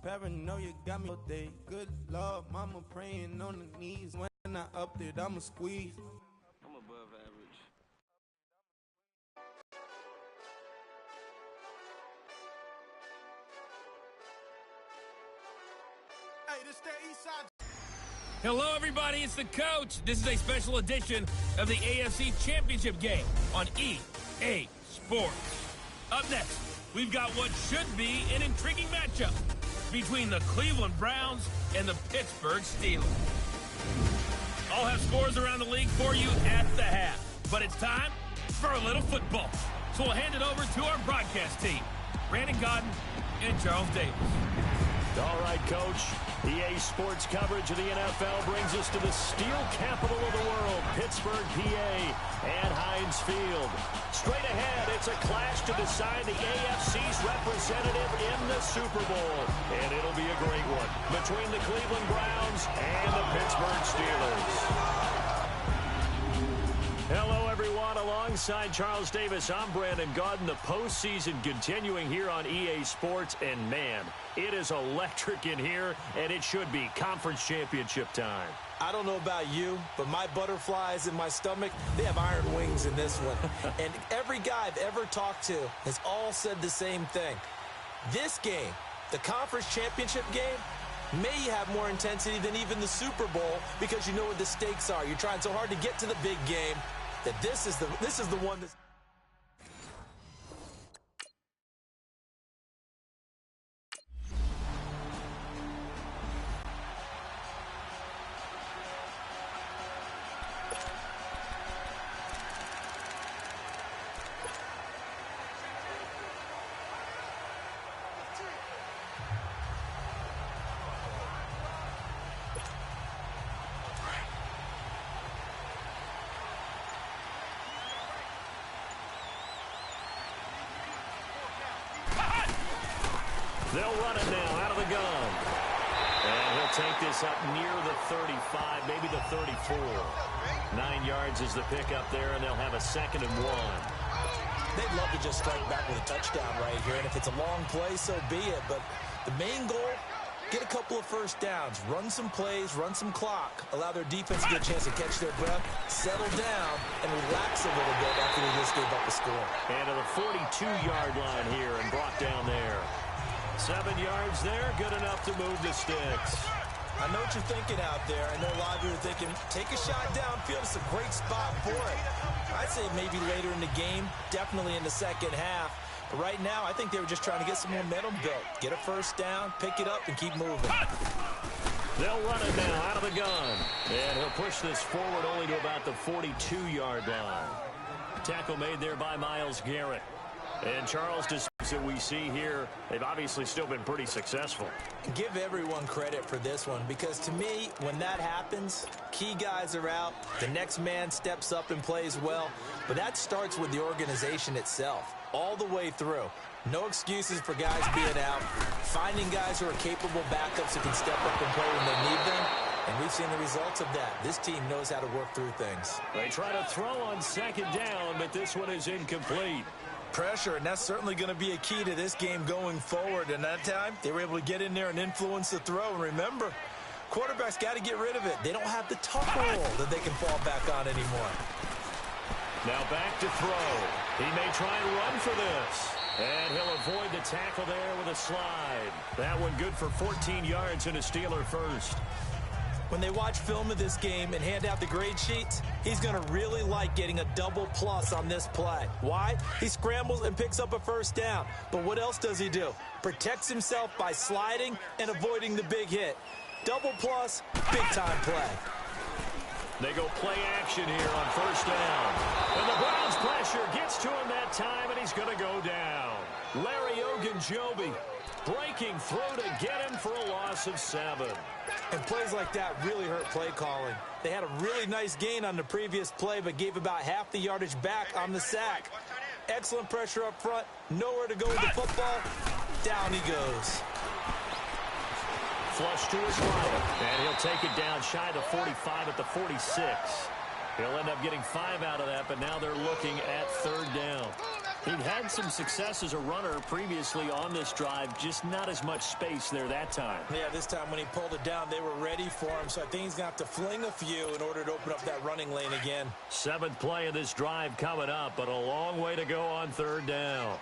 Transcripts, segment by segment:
Paranoia got me all day. Good Lord, mama praying on the knees. When I up it, I'ma squeeze. I'm above average. Hey, this that east side. Hello, everybody. It's the coach. This is a special edition of the AFC Championship game on EA Sports. Up next, we've got what should be an intriguing matchup between the Cleveland Browns and the Pittsburgh Steelers. I'll have scores around the league for you at the half, but it's time for a little football. So we'll hand it over to our broadcast team, Brandon Godden and Charles Davis. All right, Coach. EA Sports coverage of the NFL brings us to the steel capital of the world, Pittsburgh, PA, and Heinz Field. Straight ahead, it's a clash to decide the AFC's representative in the Super Bowl. And it'll be a great one between the Cleveland Browns and the Pittsburgh Steelers. Hello, everyone. Alongside Charles Davis, I'm Brandon Godden. The postseason continuing here on EA Sports. And, man, it is electric in here, and it should be conference championship time. I don't know about you, but my butterflies in my stomach, they have iron wings in this one. And every guy I've ever talked to has all said the same thing. This game, the conference championship game, may have more intensity than even the Super Bowl because you know what the stakes are. You're trying so hard to get to the big game that this is the one that's... They'll run it now out of the gun. And he'll take this up near the 35, maybe the 34. 9 yards is the pickup there, and they'll have a 2nd and 1. They'd love to just strike back with a touchdown right here, and if it's a long play, so be it. But the main goal, get a couple of first downs, run some plays, run some clock, allow their defense to get a chance to catch their breath, settle down, and relax a little bit after they just gave up a score. And to the 42-yard line here and brought down there. 7 yards there, good enough to move the sticks. I know what you're thinking out there. I know a lot of you are thinking, take a shot downfield. It's a great spot for it. I'd say maybe later in the game, definitely in the second half. But right now, I think they were just trying to get some momentum built. Get a first down, pick it up, and keep moving. They'll run it now out of the gun. And he'll push this forward only to about the 42-yard line. Tackle made there by Myles Garrett. And Charles, that we see here, they've obviously still been pretty successful. Give everyone credit for this one, because to me, when that happens, key guys are out, the next man steps up and plays well, but that starts with the organization itself, all the way through. No excuses for guys being out, finding guys who are capable backups who can step up and play when they need them, and we've seen the results of that. This team knows how to work through things. They try to throw on 2nd down, but this one is incomplete. Pressure, and that's certainly going to be a key to this game going forward. And that time, they were able to get in there and influence the throw. And remember, quarterbacks got to get rid of it. They don't have the tuck roll that they can fall back on anymore. Now back to throw. He may try and run for this. And he'll avoid the tackle there with a slide. That one good for 14 yards and a Steeler first. When they watch film of this game and hand out the grade sheets, he's going to really like getting a double plus on this play. Why? He scrambles and picks up a first down. But what else does he do? Protects himself by sliding and avoiding the big hit. Double plus, big-time play. They go play action here on first down. And the Browns pressure gets to him that time, and he's going to go down. Larry Ogunjobi breaking through to get him for a loss of 7. And plays like that really hurt play calling. They had a really nice gain on the previous play, but gave about half the yardage back on the sack. Excellent pressure up front. Nowhere to go with the football. Down he goes. Flush to his right. And he'll take it down shy of the 45 at the 46. He'll end up getting 5 out of that, but now they're looking at 3rd down. He'd had some success as a runner previously on this drive, just not as much space there that time. Yeah, this time when he pulled it down, they were ready for him, so I think he's going to have to fling a few in order to open up that running lane again. 7th play of this drive coming up, but a long way to go on 3rd down.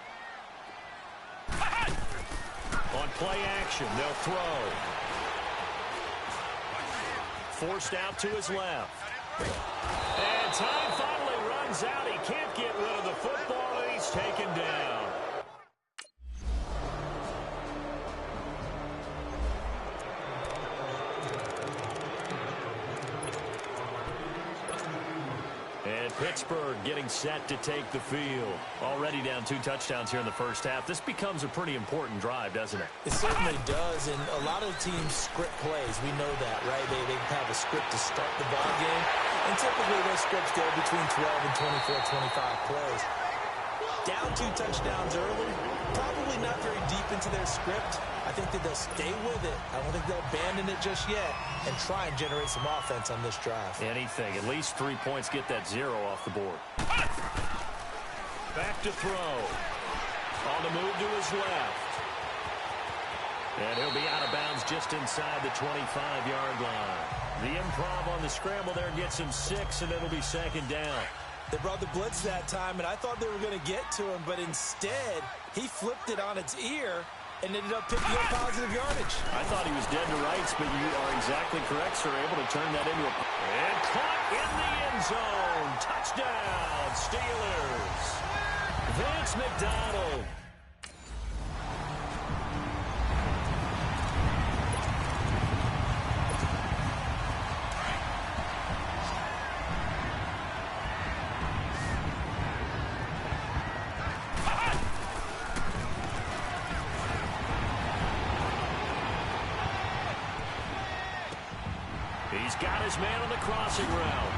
On play action, they'll throw. Forced out to his left. And time finally runs out. He can't get rid of the football, and he's taken down. And Pittsburgh getting set to take the field. Already down 2 touchdowns here in the first half. This becomes a pretty important drive, doesn't it? It certainly does, and a lot of teams script plays. We know that, right? They have a script to start the ball game, and typically those scripts go between 12 and 24, 25 plays. Down 2 touchdowns early, probably not very deep into their script. I think that they'll stay with it. I don't think they'll abandon it just yet and try and generate some offense on this drive. Anything. At least 3 points, get that 0 off the board. Back to throw. On the move to his left. And he'll be out of bounds just inside the 25-yard line. The improv on the scramble there gets him 6, and it'll be 2nd down. They brought the blitz that time, and I thought they were going to get to him, but instead, he flipped it on its ear and ended up picking up positive yardage. I thought he was dead to rights, but you are exactly correct, sir. Able to turn that into a... And caught in the end zone. Touchdown, Steelers. Vance McDonald. He's got his man on the crossing route.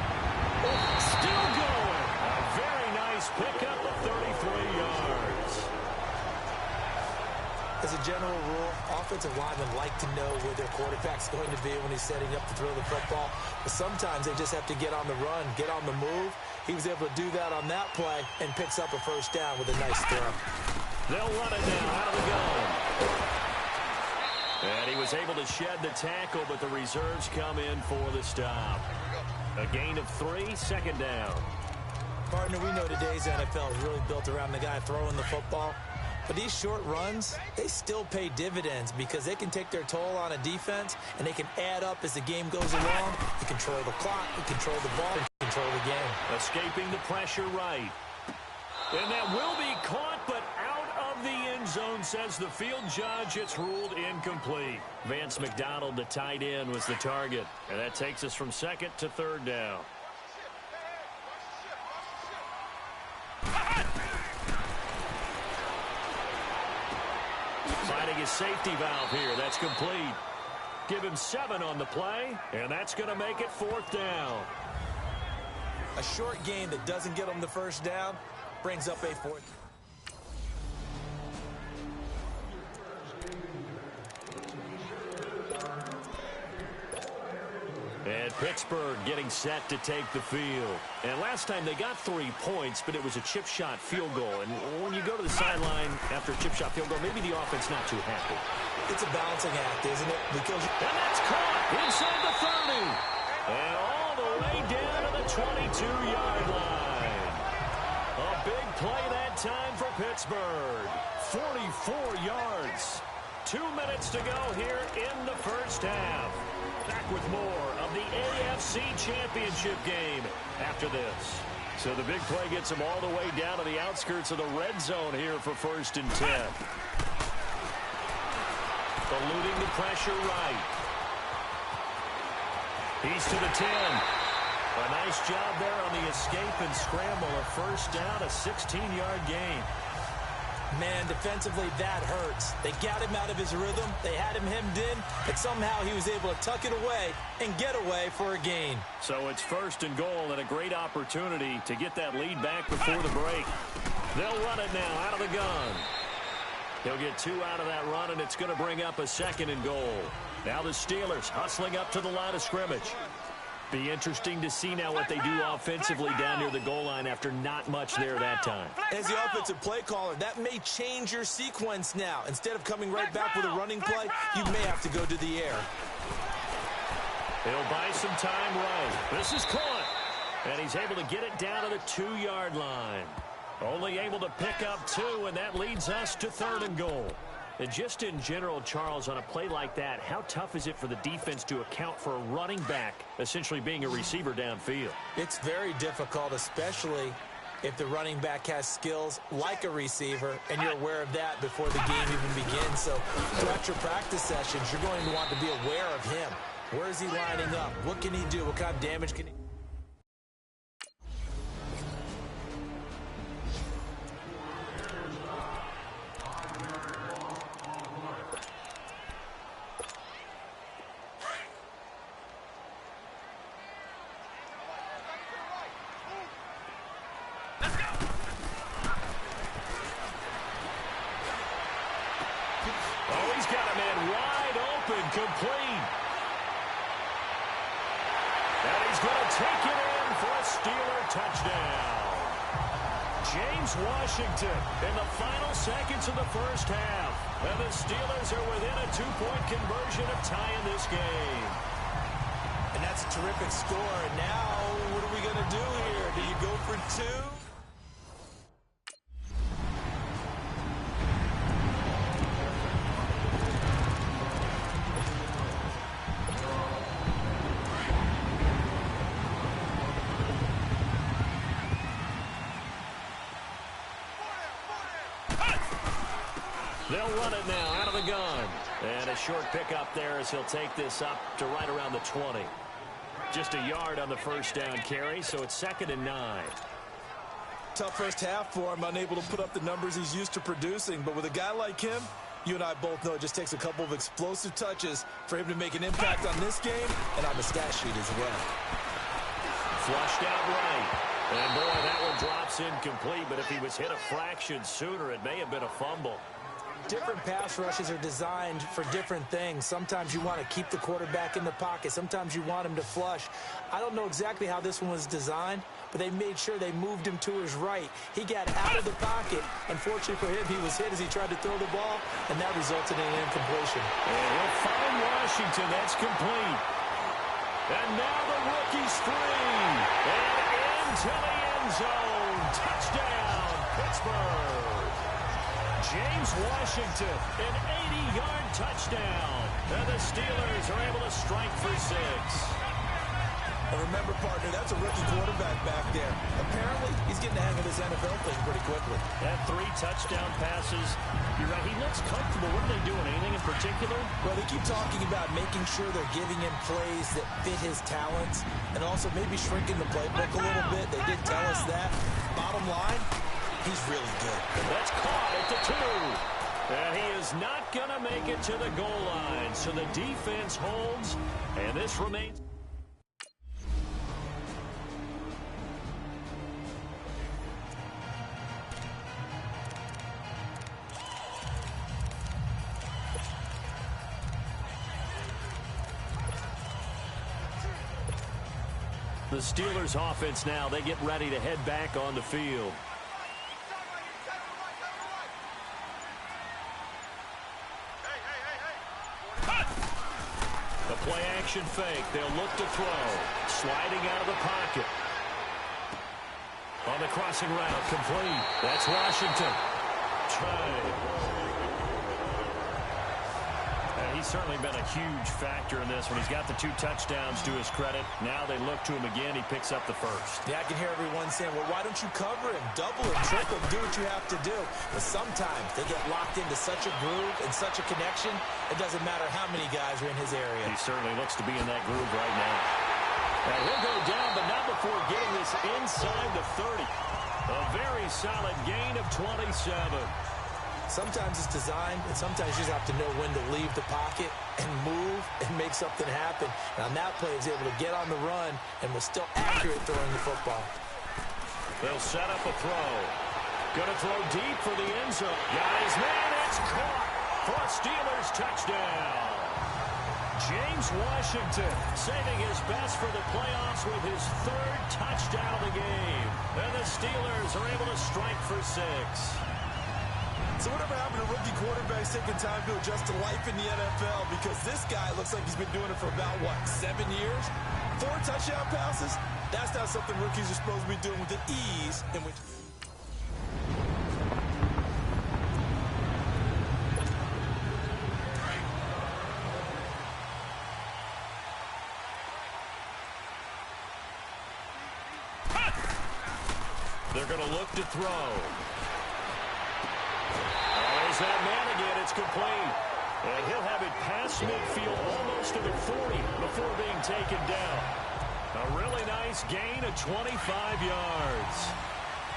Still going. A very nice pickup of 33 yards. As a general rule, offensive linemen like to know where their quarterback's going to be when he's setting up to throw the football. But sometimes they just have to get on the run, get on the move. He was able to do that on that play and picks up a 1st down with a nice throw. They'll run it now out of the gun. And he was able to shed the tackle, but the reserves come in for the stop. A gain of 3, 2nd down. Partner, we know today's NFL is really built around the guy throwing the football. But these short runs, they still pay dividends because they can take their toll on a defense, and they can add up as the game goes along. You control the clock, you control the ball, you control the game. Escaping the pressure right. And that will be caught, but out of the end zone, says the field judge. It's ruled incomplete. Vance McDonald, the tight end, was the target. And that takes us from 2nd to 3rd down. Finding his safety valve here. That's complete. Give him 7 on the play, and that's going to make it 4th down. A short game that doesn't get him the 1st down brings up a 4th. And Pittsburgh getting set to take the field. And last time they got 3 points, but it was a chip shot field goal. And when you go to the sideline after a chip shot field goal, maybe the offense not too happy. It's a balancing act, isn't it? Because and that's caught inside the 30. And all the way down to the 22-yard line. A big play that time for Pittsburgh. 44 yards. 2 minutes to go here in the first half. Back with more of the AFC Championship game after this. So the big play gets them all the way down to the outskirts of the red zone here for 1st and 10. Eluding the pressure right. He's to the 10. A nice job there on the escape and scramble. A 1st down, a 16-yard gain. Man, defensively, that hurts. They got him out of his rhythm. They had him hemmed in, but somehow he was able to tuck it away and get away for a gain. So it's 1st and goal and a great opportunity to get that lead back before the break. They'll run it now out of the gun. He'll get 2 out of that run, and it's going to bring up a 2nd and goal. Now the Steelers hustling up to the line of scrimmage. Be interesting to see now what they do offensively down near the goal line after not much there that time. As the offensive play caller, that may change your sequence now. Instead of coming right back with a running play, you may have to go to the air. He'll buy some time right. This is caught. And he's able to get it down to the 2-yard line. Only able to pick up 2, and that leads us to 3rd and goal. And just in general, Charles, on a play like that, how tough is it for the defense to account for a running back essentially being a receiver downfield? It's very difficult, especially if the running back has skills like a receiver, and you're aware of that before the game even begins. So throughout your practice sessions, you're going to want to be aware of him. Where is he lining up? What can he do? What kind of damage can he do? Complete. And he's going to take it in for a Steeler touchdown. James Washington in the final seconds of the first half. And the Steelers are within a 2-point conversion of tying this game. And that's a terrific score. And now, what are we going to do here? Do you go for 2? They'll run it now out of the gun. And a short pickup there as he'll take this up to right around the 20. Just a yard on the first down carry, so it's 2nd and 9. Tough first half for him, unable to put up the numbers he's used to producing. But with a guy like him, you and I both know it just takes a couple of explosive touches for him to make an impact on this game and on the stat sheet as well. Flushed out right. And boy, that one drops incomplete, but if he was hit a fraction sooner, it may have been a fumble. Different pass rushes are designed for different things. Sometimes you want to keep the quarterback in the pocket. Sometimes you want him to flush. I don't know exactly how this one was designed, but they made sure they moved him to his right. He got out of the pocket. Unfortunately for him, he was hit as he tried to throw the ball, and that resulted in an incompletion. And he'll find Washington. That's complete. And now the rookie's free. And into the end zone. Touchdown, Pittsburgh. James Washington, an 80-yard touchdown. And the Steelers are able to strike for 6. And remember, partner, that's a rookie quarterback back there. Apparently, he's getting the hang of this NFL thing pretty quickly. That 3 touchdown passes. You're right, he looks comfortable. What are they doing? Anything in particular? Well, they keep talking about making sure they're giving him plays that fit his talents and also maybe shrinking the playbook a little bit. They did tell us that. Bottom line, he's really good. That's caught at the 2. And he is not going to make it to the goal line. So the defense holds, and this remains. The Steelers offense now, they get ready to head back on the field. The play action fake. They'll look to throw. Sliding out of the pocket. On the crossing route, complete. That's Washington. He's certainly been a huge factor in this when he's got the 2 touchdowns to his credit. Now they look to him again. He picks up the first. Yeah, I can hear everyone saying, well, why don't you cover him? Double him, triple him, do what you have to do. But sometimes they get locked into such a groove and such a connection, it doesn't matter how many guys are in his area. He certainly looks to be in that groove right now. And he'll go down, but not before getting this inside the 30. A very solid gain of 27. Sometimes it's designed, and sometimes you just have to know when to leave the pocket and move and make something happen. And on that play, he was able to get on the run and was still accurate throwing the football. They'll set up a throw. Going to throw deep for the end zone. Got his man. It's caught for a Steelers touchdown. James Washington saving his best for the playoffs with his third touchdown of the game. And the Steelers are able to strike for 6. So whatever happened to rookie quarterbacks taking time to adjust to life in the NFL? Because this guy looks like he's been doing it for about, 7 years? 4 touchdown passes? That's not something rookies are supposed to be doing with the ease in which... They're going to look to throw. There's that man again. It's complete. And he'll have it past midfield almost to the 40 before being taken down. A really nice gain of 25 yards.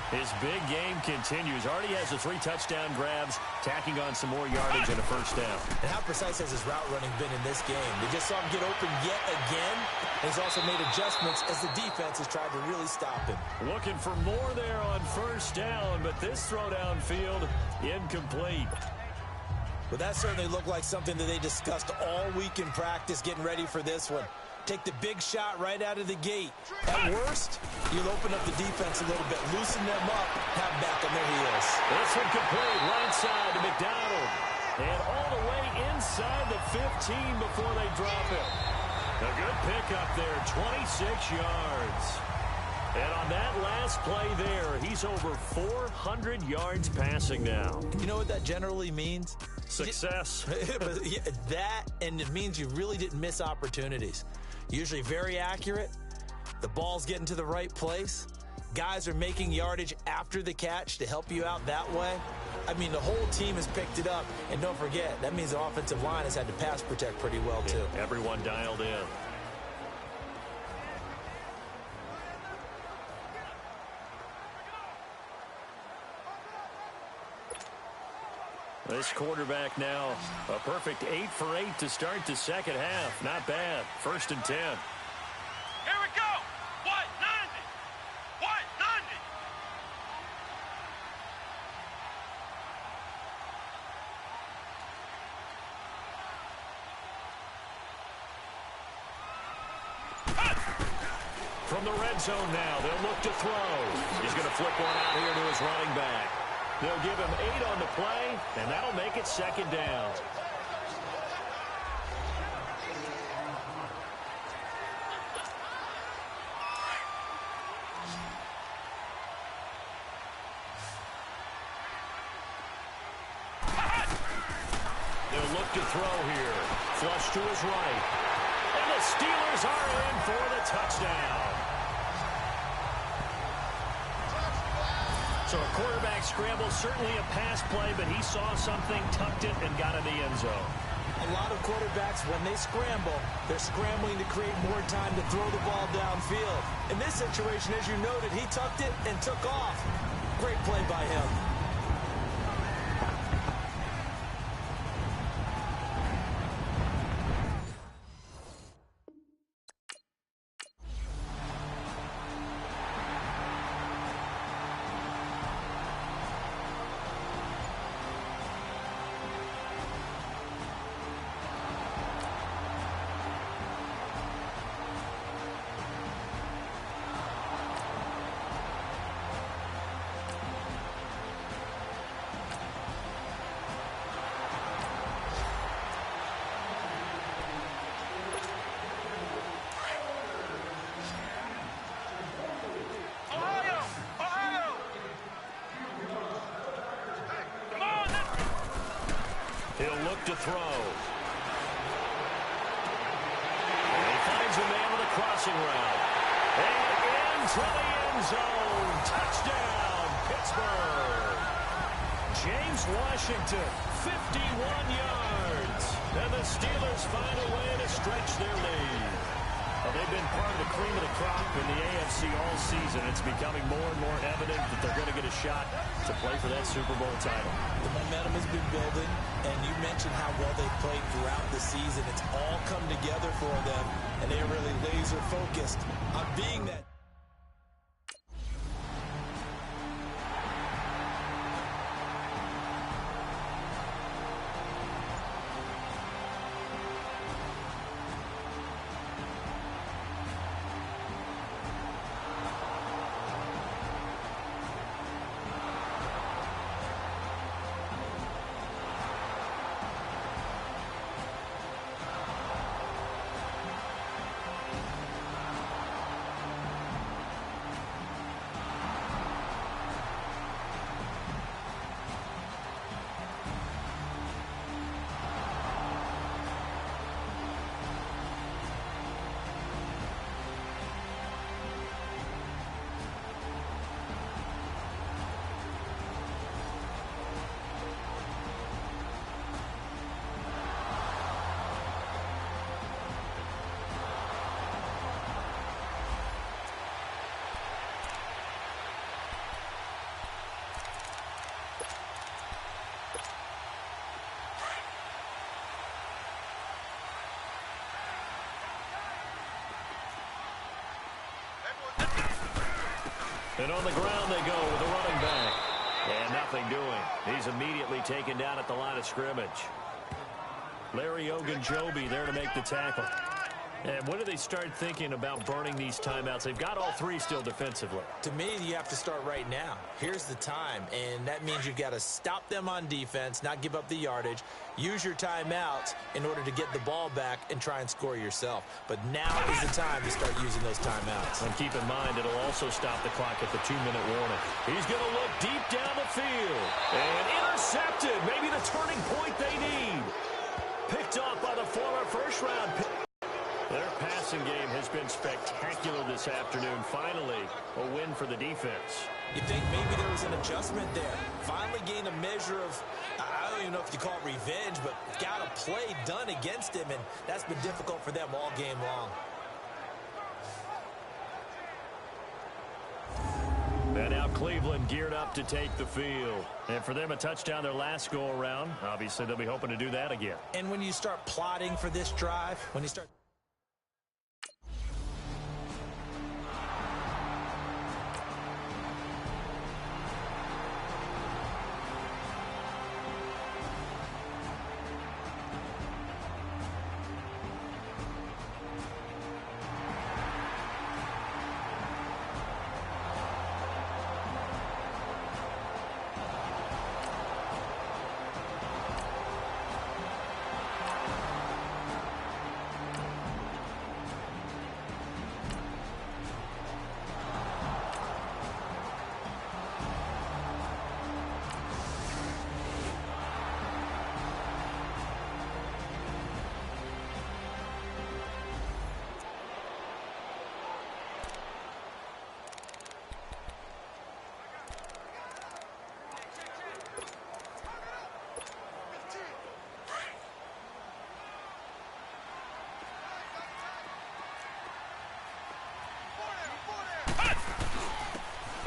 His big game continues. Already has the 3 touchdown grabs, tacking on some more yardage and a first down. And how precise has his route running been in this game? They just saw him get open yet again. And he's also made adjustments as the defense has tried to really stop him. Looking for more there on first down, but this throw downfield incomplete. But that certainly looked like something that they discussed all week in practice, getting ready for this one. Take the big shot right out of the gate. At worst, you'll open up the defense a little bit, loosen them up, have back on their heels. This one complete, right side to McDonald. And all the way inside the 15 before they drop it. A good pickup there, 26 yards. And on that last play there, he's over 400 yards passing now. You know what that generally means? Success. That, and it means you really didn't miss opportunities. Usually very accurate. The ball's getting to the right place. Guys are making yardage after the catch to help you out that way. I mean, the whole team has picked it up. And don't forget, that means the offensive line has had to pass protect pretty well, too. Yeah, everyone dialed in. This quarterback now, a perfect 8 for 8 to start the second half. Not bad. 1st and 10. Here we go. 190. 190. From the red zone now, they'll look to throw. He's going to flip one out here to his running back. They'll give him 8 on the play, and that'll make it 2nd down. They'll look to throw here. Flush to his right. And the Steelers are in for the touchdown. So a quarterback scramble, certainly a pass play, but he saw something, tucked it, and got in the end zone. A lot of quarterbacks, when they scramble, they're scrambling to create more time to throw the ball downfield. In this situation, as you noted, he tucked it and took off. Great play by him. He'll look to throw. And he finds a man with a crossing route. And into the end zone. Touchdown, Pittsburgh. James Washington, 51 yards. And the Steelers find a way to stretch their lead. Well, they've been part of the cream of the crop in the AFC all season. It's becoming more and more evident that they're going to get a shot to play for that Super Bowl title. The momentum has been building, and you mentioned how well they played throughout the season. It's all come together for them, and they're really laser focused on being that. And on the ground they go with a running back. And nothing doing. He's immediately taken down at the line of scrimmage. Larry Ogunjobi there to make the tackle. And when do they start thinking about burning these timeouts? They've got all three still defensively. To me, you have to start right now. Here's the time, and that means you've got to stop them on defense, not give up the yardage, use your timeouts in order to get the ball back and try and score yourself. But now is the time to start using those timeouts. And keep in mind, it'll also stop the clock at the 2-minute warning. He's going to look deep down the field. And intercepted. Maybe the turning point they need. Picked off by the former first-round pick. Their passing game has been spectacular this afternoon. Finally, a win for the defense. You think maybe there was an adjustment there. Finally gained a measure of, I don't even know if you call it revenge, but got a play done against him, and that's been difficult for them all game long. And now Cleveland geared up to take the field. And for them, a touchdown their last go-around. Obviously, they'll be hoping to do that again. And when you start plotting for this drive, when you start...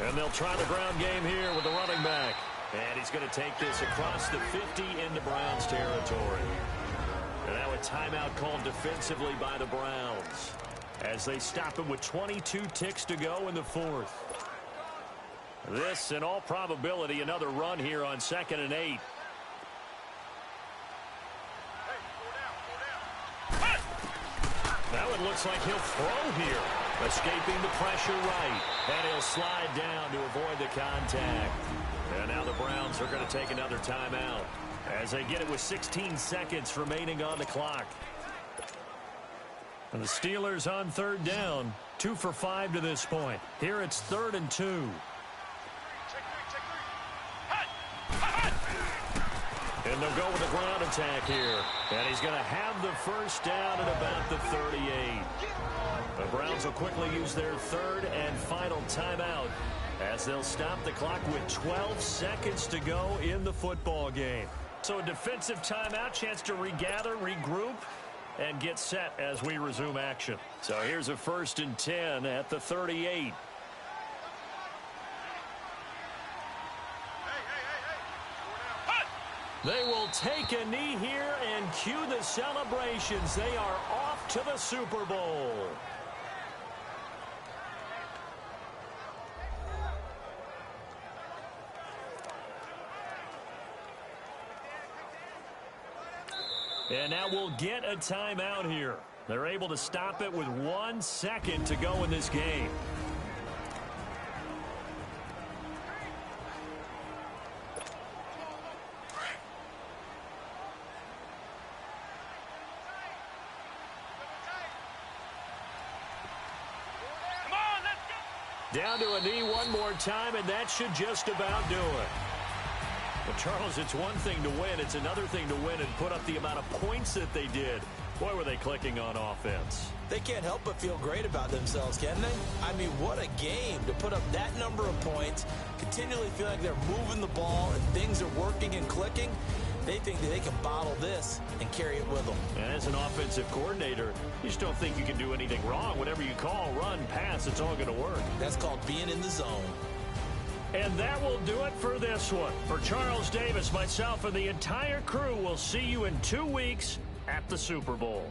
And they'll try the ground game here with the running back. And he's going to take this across the 50 into Browns territory. And now a timeout called defensively by the Browns as they stop him with 22 ticks to go in the fourth. This, in all probability, another run here on 2nd and 8. Now it looks like he'll throw here. Escaping the pressure right. And he'll slide down to avoid the contact. And now the Browns are going to take another timeout as they get it with 16 seconds remaining on the clock. And the Steelers on 3rd down. 2 for 5 to this point. Here it's 3rd and 2. And they'll go with a ground attack here. And he's going to have the first down at about the 38. The Browns will quickly use their 3rd and final timeout as they'll stop the clock with 12 seconds to go in the football game. So a defensive timeout, chance to regather, regroup, and get set as we resume action. So here's a 1st and 10 at the 38. They will take a knee here and cue the celebrations. They are off to the Super Bowl. And now we'll get a timeout here. They're able to stop it with 1 second to go in this game. Down to a knee one more time, and that should just about do it. Well, Charles, it's one thing to win. It's another thing to win and put up the amount of points that they did. Boy, were they clicking on offense. They can't help but feel great about themselves, can they? I mean, what a game to put up that number of points, continually feel like they're moving the ball and things are working and clicking. They think that they can bottle this and carry it with them. And as an offensive coordinator, you just don't think you can do anything wrong. Whatever you call, run, pass, it's all going to work. That's called being in the zone. And that will do it for this one. For Charles Davis, myself, and the entire crew, we'll see you in 2 weeks at the Super Bowl.